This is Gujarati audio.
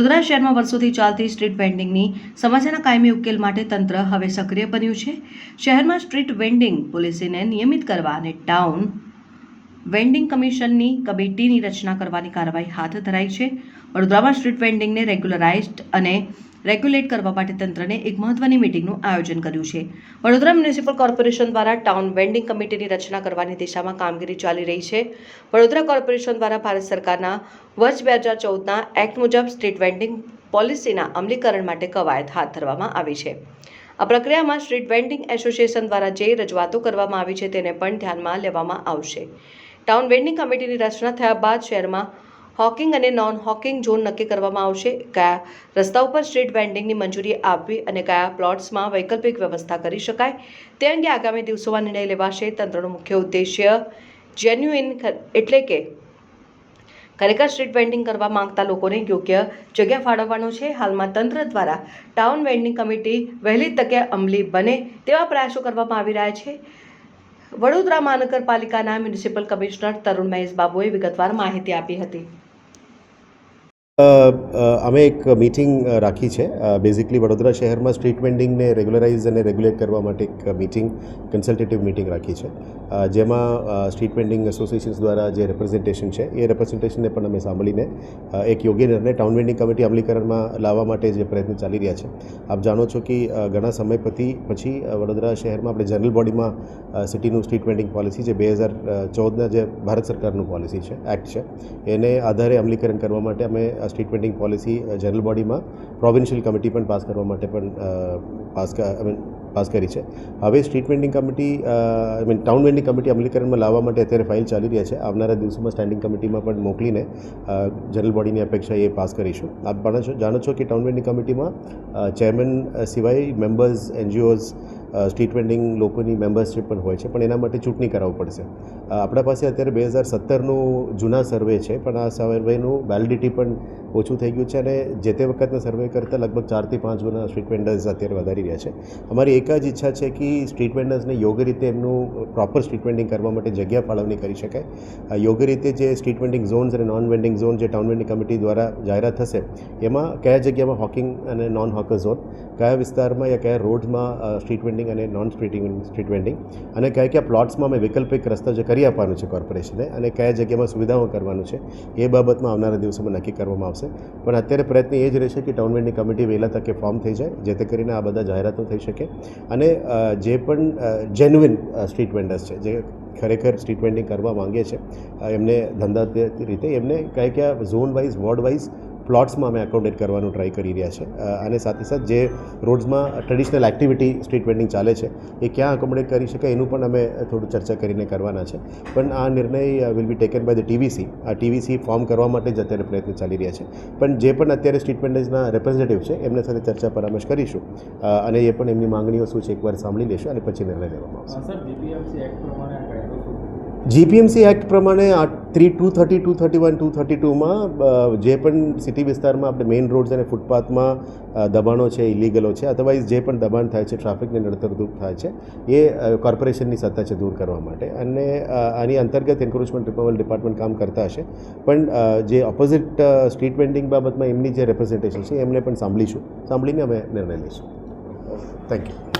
વડોદરા શહેરમાં વર્ષોથી ચાલતી સ્ટ્રીટ વેન્ડિંગની સમસ્યાના કાયમી ઉકેલ માટે તંત્ર હવે સક્રિય બન્યું છે। શહેરમાં સ્ટ્રીટ વેન્ડિંગ પોલિસીને નિયમિત કરવા અને ટાઉન વેન્ડિંગ કમિશનની કમિટીની રચના કરવાની કાર્યવાહી હાથ ધરાઈ છે। વડોદરામાં સ્ટ્રીટ વેન્ડિંગને રેગ્યુલરાઇઝ્ડ અને રેગ્યુલેટ કરવા માટે તંત્રને એક મહત્વની મીટિંગનું આયોજન કર્યું છે। વડોદરા મ્યુનિસિપલ કોર્પોરેશન દ્વારા ટાઉન વેન્ડિંગ કમિટીની રચના કરવાની દિશામાં કામગીરી ચાલી રહી છે। વડોદરા કોર્પોરેશન દ્વારા ભારત સરકારના વર્ષ 2014ના એક્ટ મુજબ સ્ટ્રીટ વેન્ડિંગ પોલિસીના અમલીકરણ માટે કવાયત હાથ ધરવામાં આવી છે। આ પ્રક્રિયામાં સ્ટ્રીટ વેન્ડિંગ એસોસિએશન દ્વારા જે રજૂઆતો કરવામાં આવી છે તેને પણ ધ્યાનમાં લેવામાં આવશે। ટાઉન વેન્ડિંગ કમિટીની રચના થયા બાદ શહેરમાં હોકિંગ અને નોન હોકિંગ ઝોન નક્કી કરવામાં આવશે। કયા રસ્તા ઉપર સ્ટ્રીટ વેન્ડિંગની મંજૂરી આપવી અને કયા પ્લોટ્સમાં વૈકલ્પિક વ્યવસ્થા કરી શકાય તે અંગે આગામી દિવસોમાં નિર્ણય લેવાશે। તંત્રનો મુખ્ય ઉદ્દેશ્ય જેન્યુઇન એટલે કે ખરેખર સ્ટ્રીટ વેન્ડિંગ કરવા માંગતા લોકોને યોગ્ય જગ્યા ફાળવવાનો છે। હાલમાં તંત્ર દ્વારા ટાઉન વેન્ડિંગ કમિટી વહેલી તકે અમલી બને તેવા પ્રયાસો કરવામાં આવી રહ્યા છે। વડોદરા મહાનગરપાલિકાના મ્યુનિસિપલ કમિશનર તરુણ મહેશ બાબુએ વિગતવાર માહિતી આપી હતી। અમે એક મીટિંગ રાખી છે। બેઝિકલી વડોદરા શહેરમાં સ્ટ્રીટ વેન્ડિંગને રેગ્યુલરાઇઝ અને રેગ્યુલેટ કરવા માટે એક મીટિંગ કન્સલ્ટેટિવ મીટિંગ રાખી છે, જેમાં સ્ટ્રીટ વેન્ડિંગ એસોસિએશન્સ દ્વારા જે રિપ્રેઝન્ટેશન છે એ રિપ્રેઝન્ટેશનને પણ અમે સાંભળીને એક યોગ્ય નિર્ણય ટાઉન વેન્ડિંગ કમિટી અમલીકરણમાં લાવવા માટે જે પ્રયત્ન ચાલી રહ્યા છે। આપ જાણો છો કે ઘણા સમય પછી વડોદરા શહેરમાં આપણે જનરલ બોડીમાં સિટીનું સ્ટ્રીટ વેન્ડિંગ પોલિસી જે 2014ના જે ભારત સરકારનું પોલિસી છે, એક્ટ છે, એને આધારે અમલીકરણ કરવા માટે અમે સ્ટ્રીટ વેન્ડિંગ પોલિસી જનરલ બોડીમાં પ્રોવિન્શિયલ કમિટી પણ પાસ કરવા માટે પણ પાસ કરી છે। હવે street vending committee town vending committee અમલીકરણમાં લાવવા માટે અત્યારે ફાઇલ ચાલી રહ્યા છે। આવનારા દિવસોમાં સ્ટેન્ડિંગ કમિટીમાં પણ મોકલીને જનરલ બોડીની અપેક્ષા એ પાસ કરીશું। આપ જાણો છો કે ટાઉન વેન્ડિંગ કમિટીમાં ચેરમેન સિવાય મેમ્બર્સ, એનજીઓઝ, સ્ટ્રીટ વેન્ડિંગ લોકોની મેમ્બરશીપ પણ હોય છે, પણ એના માટે ચૂંટણી કરાવવું પડશે। આપણા પાસે અત્યારે 2017નું જૂના સર્વે છે, પણ આ સર્વેનું વેલિડિટી પણ ઓછું થઈ ગયું છે અને જે તે વખતના સર્વે કરતાં લગભગ 4 થી 5 ગુણા સ્ટ્રીટ વેન્ડર્સ અત્યારે વધારી રહ્યા છે। અમારી એક જ ઈચ્છા છે કે સ્ટ્રીટ વેન્ડર્સને યોગ્ય રીતે એમનું પ્રોપર સ્ટ્રીટ વેન્ડિંગ કરવા માટે જગ્યા ફાળવણી કરી શકાય। યોગ્ય રીતે જે સ્ટ્રીટ વેન્ડિંગ ઝોન્સ અને નોન વેન્ડિંગ ઝોન જે ટાઉન વેન્ડિંગ કમિટી દ્વારા જાહેરાત થશે, એમાં કયા જગ્યામાં હોકિંગ અને નોન હોકર ઝોન, કયા વિસ્તારમાં યા કયા રોડમાં સ્ટ્રીટ વેન્ડિંગ અને નોન સ્ટ્રીટ વેન્ડિંગ, અને કયા પ્લોટ્સમાં અમે વૈકલ્પિક રસ્તા જે કરી આપવાનું છે કોર્પોરેશને, અને કયા જગ્યામાં સુવિધાઓ કરવાનું છે એ બાબતમાં આવનારા દિવસોમાં નક્કી કરવામાં આવશે। પણ અત્યારે પ્રયત્ન એ જ રહેશે કે ટાઉન વેન્ડિંગ કમિટી વહેલા તકે ફોર્મ થઈ જાય, જેથી કરીને આ બધા જાહેરાતો થઈ શકે અને જે પણ જેન્યુઇન સ્ટ્રીટ વેન્ડર્સ છે, જે ખરેખર સ્ટ્રીટ વેન્ડિંગ કરવા માંગે છે, એમને ધંધા રીતે એમને કયા ઝોન વાઇઝ, વોર્ડ વાઇઝ પ્લોટ્સમાં અમે એકોમોડેટ કરવાનું ટ્રાય કરી રહ્યા છે। અને સાથે સાથે જે રોડ્સમાં ટ્રેડિશનલ એક્ટિવિટી સ્ટ્રીટ વેન્ડિંગ ચાલે છે એ ક્યાં એકોમોડેટ કરી શકાય એનું પણ અમે થોડું ચર્ચા કરીને કરવાના છે। પણ આ નિર્ણય will be taken by the TVC. આ ટીવીસી ફોર્મ કરવા માટે જ અત્યારે પ્રયત્ન ચાલી રહ્યા છે। પણ જે પણ અત્યારે સ્ટ્રીટ વેન્ડર્સના રેપ્રેઝેન્ટેટિવ છે એમના સાથે ચર્ચા પરામર્શ કરીશું અને એ પણ એમની માંગણીઓ શું છે એકવાર સાંભળી લેશું અને પછી નિર્ણય લેવામાં આવશે। જીપીએમસી એક્ટ પ્રમાણે 230, 231, 232માં જે પણ સિટી વિસ્તારમાં આપણે મેઇન રોડ્સ અને ફૂટપાથમાં દબાણો છે, ઇલીગલો છે, અધરવાઇઝ જે પણ દબાણ થાય છે, ટ્રાફિકને નડતરરૂપ થાય છે, એ કોર્પોરેશનની સત્તા છે દૂર કરવા માટે, અને આની અંતર્ગત એન્ક્રોચમેન્ટ રિમૂવલ ડિપાર્ટમેન્ટ કામ કરતા હશે। પણ જે ઓપોઝિટ સ્ટ્રીટ વેન્ડિંગ બાબતમાં એમની જે રિપ્રેઝન્ટેશન છે એમને પણ સાંભળીને અમે નિર્ણય લઈશું। Thank you.